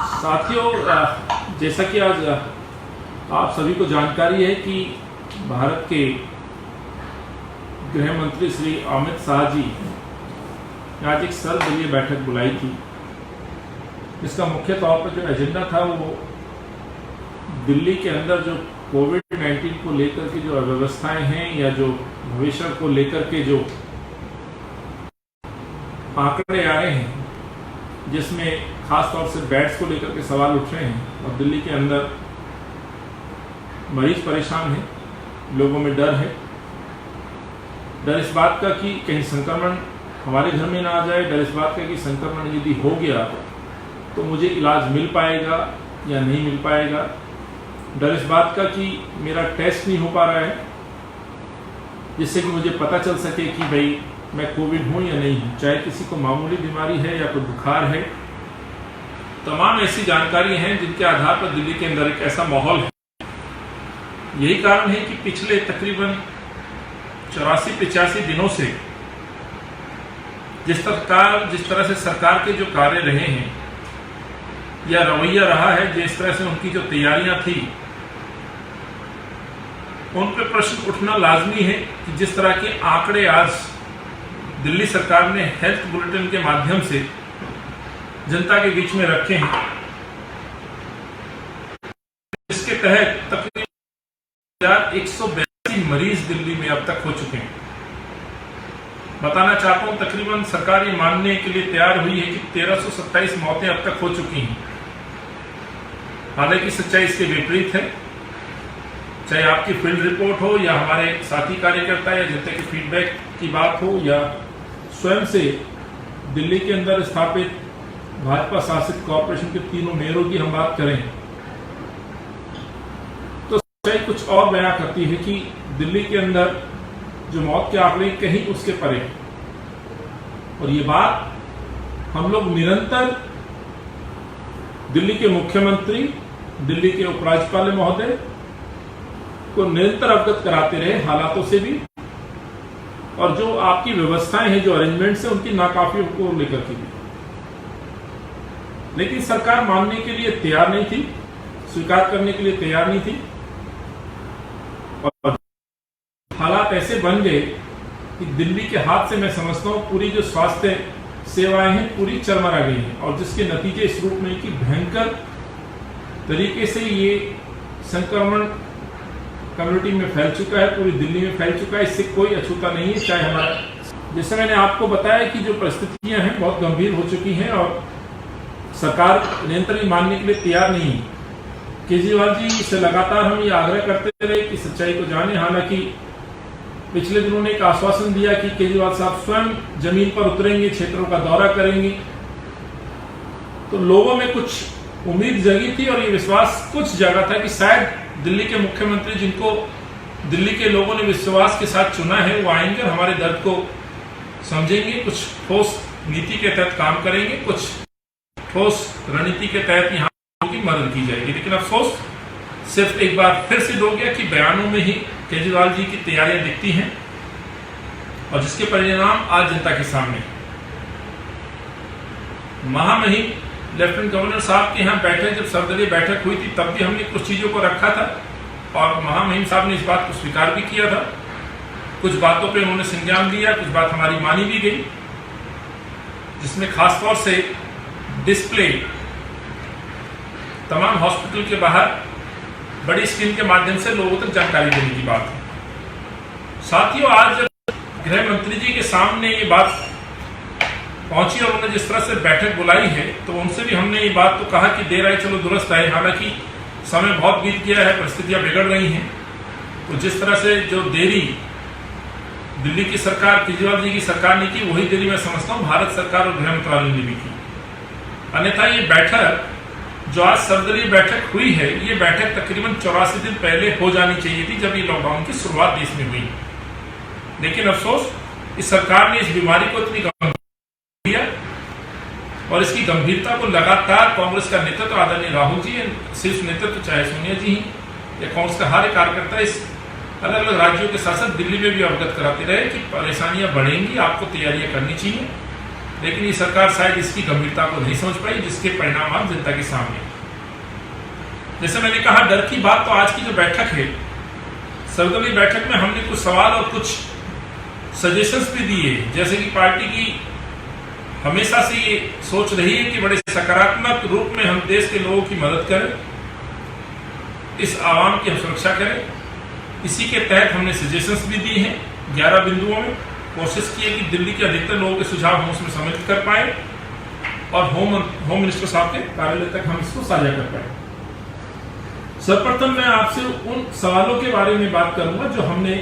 साथियों, जैसा कि आज आप सभी को जानकारी है कि भारत के गृह मंत्री श्री अमित शाह जी ने आज एक सर्वदलीय बैठक बुलाई थी, जिसका मुख्य तौर पर जो एजेंडा था वो दिल्ली के अंदर जो कोविड-19 को लेकर के जो अव्यवस्थाएं हैं या जो भविष्य को लेकर के जो आंकड़े आ रहे हैं, जिसमें खास तौर से बेड्स को लेकर के सवाल उठ रहे हैं और दिल्ली के अंदर मरीज परेशान हैं, लोगों में डर है। डर इस बात का कि कहीं संक्रमण हमारे घर में ना आ जाए, डर इस बात का कि संक्रमण यदि हो गया तो मुझे इलाज मिल पाएगा या नहीं मिल पाएगा, डर इस बात का कि मेरा टेस्ट नहीं हो पा रहा है जिससे कि मुझे पता चल सके कि भाई मैं कोविड हूँ या नहीं हूँ, चाहे किसी को मामूली बीमारी है या कोई बुखार है। तमाम ऐसी जानकारी हैं जिनके आधार पर दिल्ली के अंदर एक ऐसा माहौल है। यही कारण है कि पिछले तकरीबन 84-85 दिनों से जिस तरह से सरकार के जो कार्य रहे हैं या रवैया रहा है, जिस तरह से उनकी जो तैयारियां थी, उन पर प्रश्न उठना लाजमी है कि जिस तरह के आंकड़े आज दिल्ली सरकार ने हेल्थ बुलेटिन के माध्यम से जनता के बीच में रखे हैं, इसके तहत तकरीबन 182 मरीज दिल्ली में अब तक हो चुके हैं। बताना चाहता हूं, तकरीबन सरकार ये मानने के लिए तैयार हुई है कि 1327 मौतें अब तक हो चुकी हैं। हालांकि सच्चाई इसके विपरीत है। चाहे आपकी फील्ड रिपोर्ट हो या हमारे साथी कार्यकर्ता या जनता के फीडबैक की बात हो या स्वयं से दिल्ली के अंदर स्थापित भाजपा शासित कॉरपोरेशन के तीनों मेयरों की हम बात करें तो सच्चाई कुछ और बयां करती है कि दिल्ली के अंदर जो मौत के आंकड़े कहीं उसके परे हैं। और ये बात हम लोग निरंतर दिल्ली के मुख्यमंत्री, दिल्ली के उपराज्यपाल महोदय को निरंतर अवगत कराते रहे हालातों से भी, और जो आपकी व्यवस्थाएं हैं, जो अरेंजमेंट्स हैं, उनकी नाकाफियों को लेकर के भी। लेकिन सरकार मानने के लिए तैयार नहीं थी, स्वीकार करने के लिए तैयार नहीं थी, और हालात ऐसे बन गए कि दिल्ली के हाथ से मैं समझता हूं पूरी जो स्वास्थ्य सेवाएं हैं पूरी चरमरा गई हैं, और जिसके नतीजे इस रूप में कि भयंकर तरीके से ये संक्रमण कम्युनिटी में फैल चुका है, पूरी दिल्ली में फैल चुका है। इससे कोई अछूता नहीं है। चाहे हमारा, जैसे मैंने आपको बताया कि जो परिस्थितियां हैं बहुत गंभीर हो चुकी हैं और सरकार नियंत्रण मानने के लिए तैयार नहीं है। केजरीवाल जी से लगातार हम ये आग्रह करते रहे कि सच्चाई को जाने। हालांकि पिछले दिनों ने एक आश्वासन दिया कि केजरीवाल साहब स्वयं जमीन पर उतरेंगे, क्षेत्रों का दौरा करेंगे, तो लोगों में कुछ उम्मीद जगी थी और ये विश्वास कुछ जगा था कि शायद दिल्ली के मुख्यमंत्री, जिनको दिल्ली के लोगों ने विश्वास के साथ चुना है, वो आएंगे और हमारे दर्द को समझेंगे, कुछ ठोस नीति के तहत काम करेंगे, कुछ ठोस रणनीति के तहत यहाँ की मदद की जाएगी। लेकिन अफसोस सिर्फ एक बार फिर सिद्ध हो गया कि बयानों में ही केजरीवाल जी की तैयारियां दिखती हैं और जिसके परिणाम आज जनता के सामने। महामहिम लेफ्टिनेंट गवर्नर साहब के यहाँ बैठक, जब सर्वदलीय बैठक हुई थी, तब भी हमने कुछ चीजों को रखा था और महामहिम साहब ने इस बात को स्वीकार भी किया था। कुछ बातों पे उन्होंने संज्ञान लिया, कुछ बात हमारी मानी भी गई, जिसमें खासतौर से डिस्प्ले तमाम हॉस्पिटल के बाहर बड़ी स्क्रीन के माध्यम से लोगों तक जानकारी देने की बात है। साथियों, आज गृह मंत्री जी के सामने ये बात पहुंची और उन्होंने जिस तरह से बैठक बुलाई है, तो उनसे भी हमने ये बात तो कहा कि देर आए चलो दुरुस्त आए। हालांकि समय बहुत बीत गया है, परिस्थितियां बिगड़ रही हैं, तो जिस तरह से जो देरी दिल्ली की सरकार, केजरीवाल जी की सरकार ने की, वही देरी मैं समझता हूं भारत सरकार और गृह मंत्रालय ने भी की। अन्यथा ये बैठक जो आज सर्वदलीय बैठक हुई है, ये बैठक तकरीबन 84 दिन पहले हो जानी चाहिए थी, जब ये लॉकडाउन की शुरुआत देश में हुई। लेकिन अफसोस इस सरकार ने इस बीमारी को इतनी और इसकी गंभीरता को लगातार कांग्रेस का नेतृत्व, आदरणीय राहुल जी, शीर्ष नेतृत्व चाहे सोनिया जी या कांग्रेस का हर कार्यकर्ता इस अलग अलग राज्यों के शासन दिल्ली में भी अवगत कराते रहे कि परेशानियां बढ़ेंगी, आपको तैयारियां करनी चाहिए। लेकिन ये सरकार शायद इसकी गंभीरता को नहीं समझ पाई, जिसके परिणाम आज जनता के सामने। जैसे मैंने कहा, डर की बात, तो आज की जो बैठक है, सर्वदलीय बैठक में हमने कुछ सवाल और कुछ सजेशंस भी दिए, जैसे कि पार्टी की हमेशा से ये सोच रही है कि बड़े सकारात्मक रूप में हम देश के लोगों की मदद करें, इस आवाम की हम सुरक्षा करें। इसी के तहत हमने सजेशंस भी दी हैं 11 बिंदुओं में। कोशिश की है कि दिल्ली के अधिकतर लोगों के सुझाव हम उसमें सम्मिलित कर पाए और होम मिनिस्टर साहब के कार्यालय तक हम इसको साझा कर पाए। सर्वप्रथम मैं आपसे उन सवालों के बारे में बात करूंगा जो हमने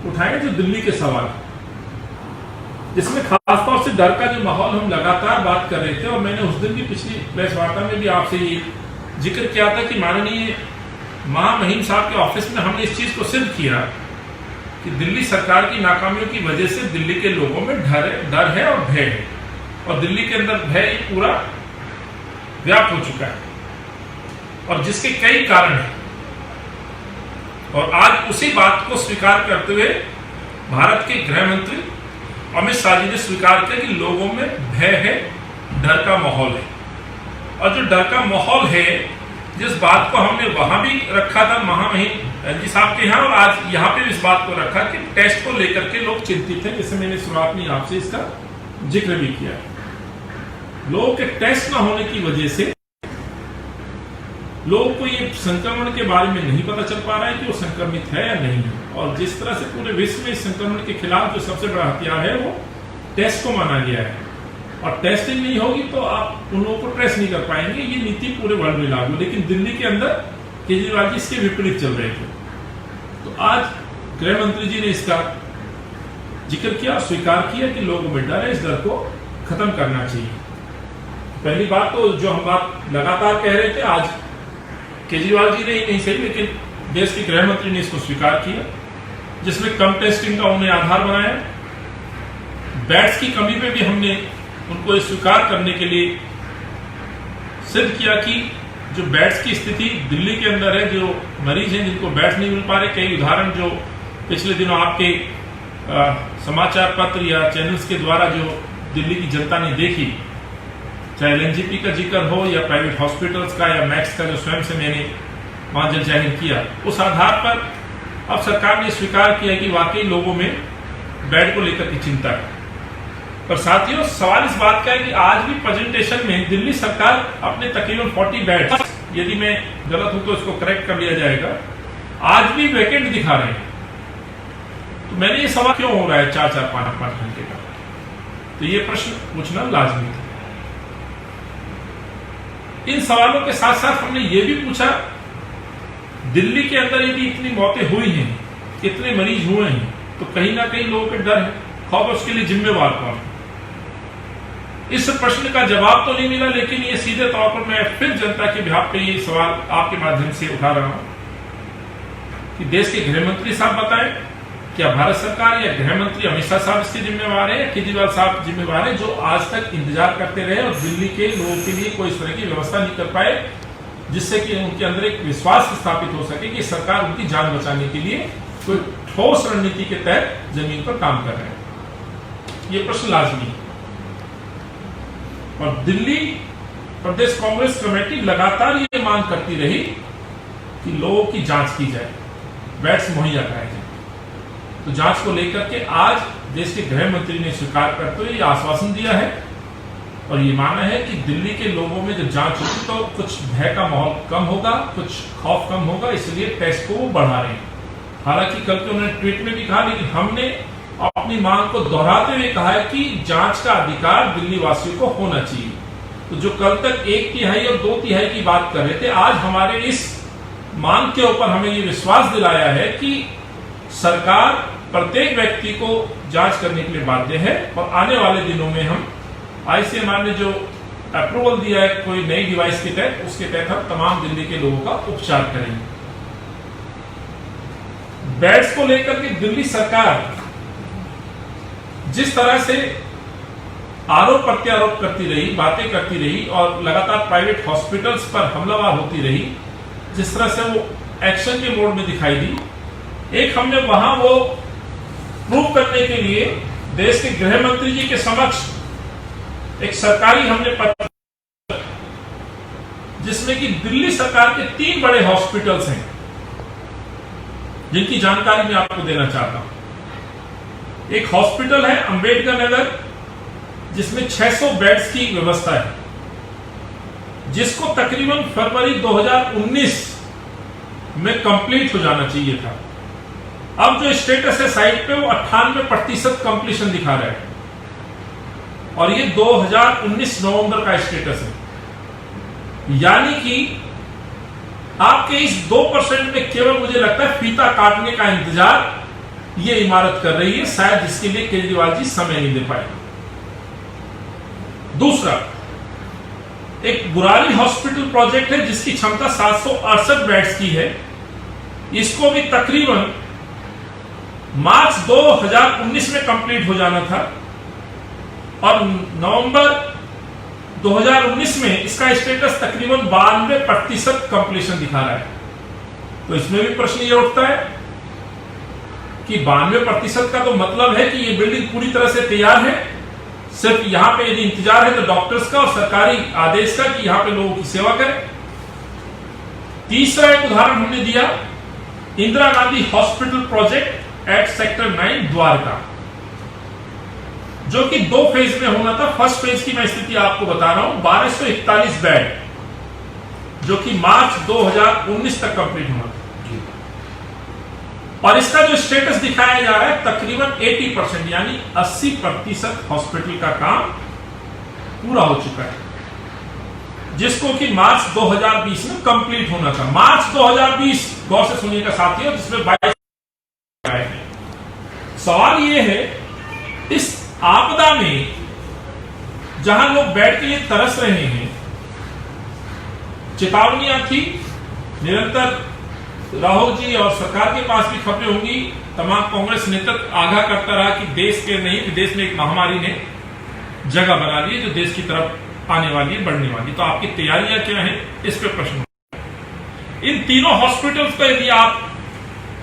उठाए, जो दिल्ली के सवाल, जिसमें खासतौर से डर का जो माहौल हम लगातार बात कर रहे थे। और मैंने उस दिन भी पिछली प्रेस वार्ता में भी आपसे ये जिक्र किया था कि माननीय महामहिम साहब के ऑफिस में हमने इस चीज को सिद्ध किया कि दिल्ली सरकार की नाकामियों की वजह से दिल्ली के लोगों में डर है और भय है, और दिल्ली के अंदर भय पूरा व्याप्त हो चुका है, और जिसके कई कारण हैं। और आज उसी बात को स्वीकार करते हुए भारत के गृह मंत्री अमित शाह जी ने स्वीकार किया कि लोगों में भय है, डर का माहौल है। और जो डर का माहौल है, जिस बात को हमने वहां भी रखा था महामहिम जी साहब के यहाँ, और आज यहाँ पे इस बात को रखा कि टेस्ट को लेकर के लोग चिंतित हैं, जैसे मैंने शुरुआत में आपसे इसका जिक्र भी किया। लोगों के टेस्ट ना होने की वजह से लोगों को ये संक्रमण के बारे में नहीं पता चल पा रहा है कि वो संक्रमित है या नहीं है। और जिस तरह से पूरे विश्व में इस संक्रमण के खिलाफ जो सबसे बड़ा हथियार है वो टेस्ट को माना गया है, और टेस्टिंग नहीं होगी तो आप उन लोगों को ट्रेस नहीं कर पाएंगे। ये नीति पूरे वर्ल्ड में लागू, लेकिन दिल्ली के अंदर केजरीवाल जी इसके विपरीत चल रहे थे। तो आज गृह मंत्री जी ने इसका जिक्र किया, स्वीकार किया कि लोगों में डर है, इस डर को खत्म करना चाहिए। पहली बात तो जो हम बात लगातार कह रहे थे, आज केजरीवाल जी ने ही नहीं सही, लेकिन देश के गृह मंत्री ने इसको स्वीकार किया, जिसमें कम टेस्टिंग का उन्हें आधार बनाया। बेड्स की कमी पे भी हमने उनको स्वीकार करने के लिए सिद्ध किया कि जो बेड्स की स्थिति दिल्ली के अंदर है, जो मरीज हैं जिनको बेड्स नहीं मिल पा रहे, कई उदाहरण जो पिछले दिनों आपके समाचार पत्र या चैनल्स के द्वारा जो दिल्ली की जनता ने देखी, चाहे एलएनजेपी का जिक्र हो या प्राइवेट हॉस्पिटल्स का या मैक्स का, जो स्वयं से मैंने वहां जब जाहिर किया, उस आधार पर अब सरकार ने स्वीकार किया कि वाकई लोगों में बेड को लेकर की चिंता है। पर साथियों, सवाल इस बात का है कि आज भी प्रेजेंटेशन में दिल्ली सरकार अपने तकरीबन 40 बेड, यदि मैं गलत हूं तो इसको करेक्ट कर लिया जाएगा, आज भी वैकेंट दिखा रहे हैं। तो मैंने ये सवाल क्यों हो रहा है 4-4, 5-5 घंटे का, तो ये प्रश्न पूछना लाजमी था। इन सवालों के साथ साथ हमने ये भी पूछा, दिल्ली के अंदर यदि इतनी मौतें हुई हैं, इतने मरीज हुए हैं, तो कहीं ना कहीं लोगों के डर है, खौफ, उसके लिए जिम्मेवार कौन? इस प्रश्न का जवाब तो नहीं मिला, लेकिन ये सीधे तौर पर मैं फिर जनता के बिहाफ पे ये सवाल आपके माध्यम से उठा रहा हूं कि देश के गृह मंत्री साहब बताएं, क्या भारत सरकार या गृह मंत्री अमित शाह साहब इसके जिम्मेवार है या केजरीवाल साहब जिम्मेवार है, जो आज तक इंतजार करते रहे और दिल्ली के लोगों के लिए कोई इस तरह की व्यवस्था नहीं कर पाए, जिससे कि उनके अंदर एक विश्वास स्थापित हो सके कि सरकार उनकी जान बचाने के लिए कोई ठोस रणनीति के तहत जमीन पर काम कर रहे हैं। ये प्रश्न लाजमी है। और दिल्ली प्रदेश कांग्रेस कमेटी लगातार ये मांग करती रही कि लोगों की जांच की जाए, बेड्स मुहैया कराए जाए। तो जांच को लेकर के आज देश के गृह मंत्री ने स्वीकार करते हुए आश्वासन दिया है और ये माना है कि दिल्ली के लोगों में जब जांच होगी तो कुछ भय का माहौल कम होगा, कुछ खौफ कम होगा, इसलिए टेस्ट को वो बढ़ा रहे हैं। हालांकि कल के उन्होंने ट्वीट में भी कहा, लेकिन हमने अपनी मांग को दोहराते हुए कहा है कि जांच का अधिकार दिल्ली वासियों को होना चाहिए। तो जो कल तक 1/3 और 2/3 की बात कर रहे थे, आज हमारे इस मांग के ऊपर हमें ये विश्वास दिलाया है कि सरकार प्रत्येक व्यक्ति को जांच करने के लिए बाध्य है और आने वाले दिनों में हम आईसीएमआर ने जो अप्रूवल दिया है कोई नई डिवाइस के तहत, उसके तहत हम तमाम दिल्ली के लोगों का उपचार करेंगे। बेड्स को लेकर के दिल्ली सरकार जिस तरह से आरोप प्रत्यारोप करती रही, बातें करती रही और लगातार प्राइवेट हॉस्पिटल्स पर हमलावर होती रही, जिस तरह से वो एक्शन के मोड में दिखाई दी, एक हमने वहां वो प्रूव करने के लिए देश के गृह मंत्री जी के समक्ष एक सरकारी हमने पत्र जिसमें कि दिल्ली सरकार के 3 बड़े हॉस्पिटल्स हैं जिनकी जानकारी मैं आपको देना चाहता हूं। एक हॉस्पिटल है अंबेडकर नगर जिसमें 600 बेड्स की व्यवस्था है, जिसको तकरीबन फरवरी 2019 में कंप्लीट हो जाना चाहिए था। अब जो स्टेटस है साइट पे वो 98% कंप्लीशन दिखा रहा है और ये 2019 नवंबर का स्टेटस है। यानी कि आपके इस 2% में केवल मुझे लगता है फीता काटने का इंतजार ये इमारत कर रही है, शायद जिसके लिए केजरीवाल जी समय नहीं दे पाए। दूसरा, एक बुरारी हॉस्पिटल प्रोजेक्ट है जिसकी क्षमता 768 बेड्स की है। इसको भी तकरीबन मार्च 2019 में कंप्लीट हो जाना था और नवंबर 2019 में इसका स्टेटस तकरीबन 92% कंप्लीशन दिखा रहा है। तो इसमें भी प्रश्न ये उठता है कि 92% का तो मतलब है कि ये बिल्डिंग पूरी तरह से तैयार है, सिर्फ यहां पे यदि इंतजार है तो डॉक्टर्स का और सरकारी आदेश का कि यहां पे लोगों की सेवा करें। तीसरा एक उदाहरण हमने दिया Indira Gandhi hospital project at sector 9 Dwarka, जो कि 2 फेज में होना था। फर्स्ट फेज की मैं स्थिति आपको बता रहा हूं, 1241 बेड जो कि मार्च 2019 तक कंप्लीट होना था और इसका जो स्टेटस दिखाया जा रहा है तकरीबन 80% यानी 80% हॉस्पिटल का काम पूरा हो चुका है, जिसको कि मार्च 2020 में कंप्लीट होना था। मार्च 2020 गौर से सुनिएगा साथियों, जिसमें 22 आए हैं। सवाल यह है, इस आपदा में जहां लोग बेड के लिए तरस रहे हैं, चेतावनियां थी निरंतर, राहुल जी और सरकार के पास भी खबरें होंगी, तमाम कांग्रेस नेतृत्व आगाह करता रहा कि देश के नहीं विदेश में एक महामारी ने जगह बना ली है जो देश की तरफ आने वाली है, बढ़ने वाली। तो आपकी तैयारियां क्या हैं, इस पे प्रश्न। इन तीनों हॉस्पिटल्स को यदि आप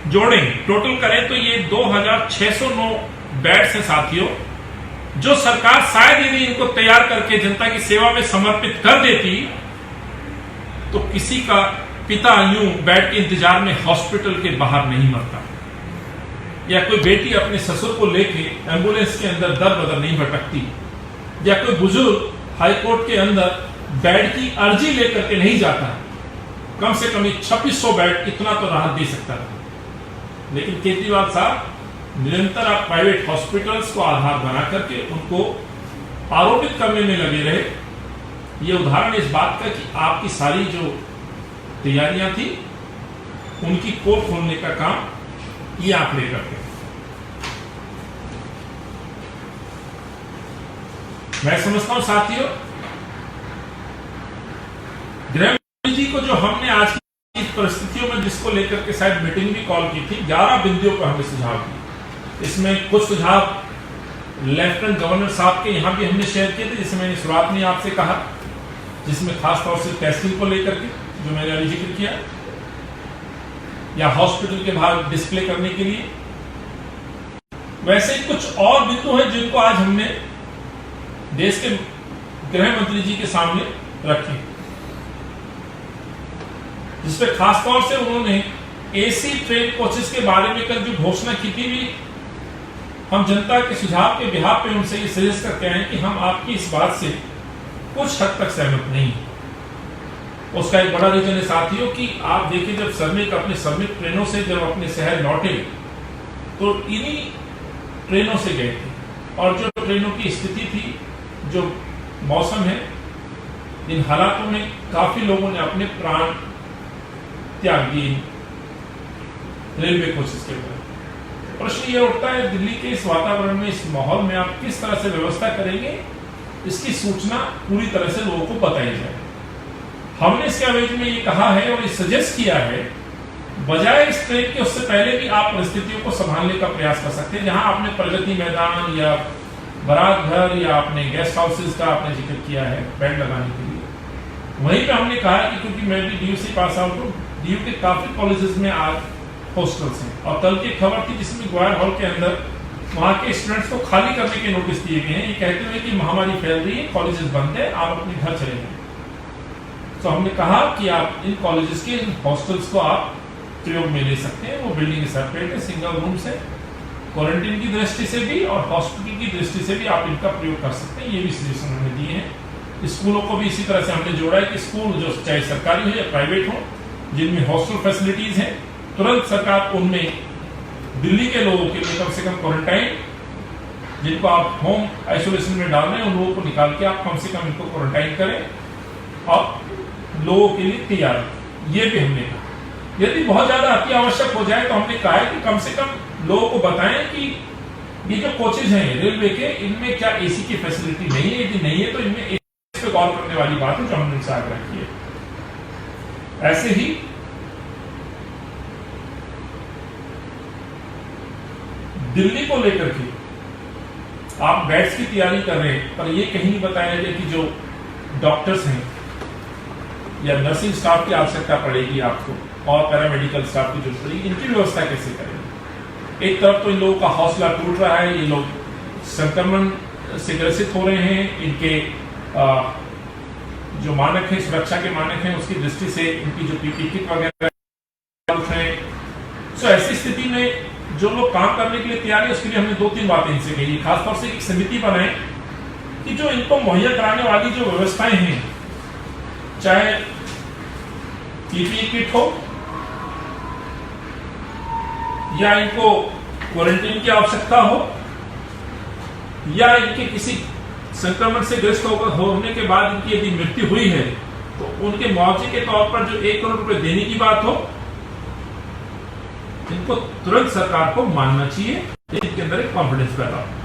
जोड़ें, टोटल करें तो ये 2609 बेड्स हैं साथियों, जो सरकार शायद यदि इनको तैयार करके जनता की सेवा में समर्पित कर देती तो किसी का पिता यूं बेड के इंतजार में हॉस्पिटल के बाहर नहीं मरता, या कोई बेटी अपने ससुर को लेके एम्बुलेंस के अंदर दर बदर नहीं भटकती, या कोई बुजुर्ग हाईकोर्ट के अंदर बेड की अर्जी लेकर के नहीं जाता। कम से कम 2600 बेड इतना तो राहत दे सकता था। लेकिन केजरीवाल साहब निरंतर आप प्राइवेट हॉस्पिटल्स को आधार बना करके उनको आरोपित करने में लगे रहे। ये उदाहरण इस बात का कि आपकी सारी जो तैयारियां थी उनकी पोल खोलने का काम ये आंकड़े करते हैं। मैं समझता हूं साथियों, गृहमंत्री जी को जो हमने आज की परिस्थितियों में जिसको लेकर के शायद मीटिंग भी कॉल की थी, 11 बिंदुओं पर हमने सुझाव दिए। इसमें कुछ सुझाव लेफ्टिनेंट गवर्नर साहब के यहां भी हमने शेयर किए थे, जिसे मैंने शुरुआत में आपसे कहा, जिसमें खासतौर से टेस्टिंग को लेकर के जो मैंने अभी जिक्र किया, या हॉस्पिटल के बाहर डिस्प्ले करने के लिए। वैसे कुछ और बिंदु हैं जिनको आज हमने देश के गृह मंत्री जी के सामने रखे, जिसपे खासतौर से उन्होंने एसी ट्रेन कोचेस के बारे में कल जो घोषणा की थी, भी हम जनता के सुझाव के बिहाफ पे उनसे ये सजेस्ट करते हैं कि हम आपकी इस बात से कुछ हद तक सहमत नहीं। उसका एक बड़ा रीजन है साथियों कि आप देखिए, जब श्रमिक अपने श्रमिक ट्रेनों से जब अपने शहर लौटे तो इन्हीं ट्रेनों से गए थे, और जो ट्रेनों की स्थिति थी, जो मौसम है, इन हालातों में काफी लोगों ने अपने प्राण त्याग दिए रेलवे कोचेस के बाद। प्रश्न ये उठता है, दिल्ली के इस वातावरण में, इस माहौल में आप किस तरह से व्यवस्था करेंगे, इसकी सूचना पूरी तरह से लोगों को बताई जाए। हमने इसके आवेदन में ये कहा है और ये सजेस्ट किया है, बजाय इस ट्रेन के उससे पहले भी आप परिस्थितियों को संभालने का प्रयास कर सकते हैं। जहां आपने प्रगति मैदान या बारात घर या आपने गेस्ट हाउसेज का आपने जिक्र किया है बेड लगाने के लिए, वहीं पे हमने कहा कि क्योंकि मैं भी डीयू से पास आउट हूँ, डीयू के काफी कॉलेजेस में आज हॉस्टल्स हैं, और कल की खबर थी जिसमें ग्वायर हॉल के अंदर वहां के स्टूडेंट्स को खाली करने के नोटिस दिए गए हैं, ये कहते हुए कि महामारी फैल रही है, कॉलेजेस बंद है, आप अपने घर चले जाएं। तो हमने कहा कि आप इन कॉलेजेस के हॉस्टल्स को आप प्रयोग में ले सकते हैं, वो बिल्डिंग सेपरेट है, सिंगल रूम से, क्वारंटीन की दृष्टि से भी और हॉस्पिटल की दृष्टि से भी आप इनका प्रयोग कर सकते हैं। ये भी सजेशन हमने दिए हैं। स्कूलों को भी इसी तरह से हमने जोड़ा है कि स्कूल जो चाहे सरकारी हो या प्राइवेट हो, जिनमें हॉस्टल फैसिलिटीज हैं, तुरंत सरकार उनमें दिल्ली के लोगों के लिए कम से कम क्वारंटाइन, जिनको आप होम आइसोलेशन में डाल रहे हैं, उन लोगों को निकाल के आप कम से कम इनको क्वारंटाइन करें और लोगों के लिए तैयार। ये भी हमने कहा। यदि बहुत ज्यादा अति आवश्यक हो जाए तो हमने कहा है कि कम से कम लोगों को बताएं कि ये जो कोचेज हैं रेलवे के, इनमें क्या एसी की फैसिलिटी नहीं है, यदि नहीं है तो इनमें एसी पे गौर करने वाली बात है, जो हमने इनसे आग्रह की है। ऐसे ही दिल्ली को लेकर के आप बेड्स की तैयारी कर रहे हैं, पर ये कहीं नहीं बताया जाए कि जो डॉक्टर्स हैं या नर्सिंग स्टाफ की आवश्यकता पड़ेगी आपको और पैरामेडिकल स्टाफ की जरूरत पड़ेगी, इनकी व्यवस्था कैसे करेंगे। एक तरफ तो इन लोगों का हौसला टूट रहा है, ये लोग संक्रमण से ग्रसित हो रहे हैं, इनके जो मानक है, सुरक्षा के मानक हैं, उसकी दृष्टि से इनकी जो पीपी किट वगैरह है। सो ऐसी स्थिति में जो लोग काम करने के लिए तैयार है, उसके लिए हमने 2-3 बातें इनसे कही। खासतौर से एक समिति बनाए कि जो इनको मुहैया कराने वाली जो व्यवस्थाएं हैं, चाहे पीपीई किट हो या इनको क्वारंटीन की आवश्यकता हो या इनके किसी संक्रमण से ग्रस्त होने के बाद इनकी यदि मृत्यु हुई है तो उनके मुआवजे के तौर पर जो 1 करोड़ रुपए देने की बात हो, इनको तुरंत सरकार को मानना चाहिए, इनके अंदर एक कॉन्फिडेंस पैदा हो।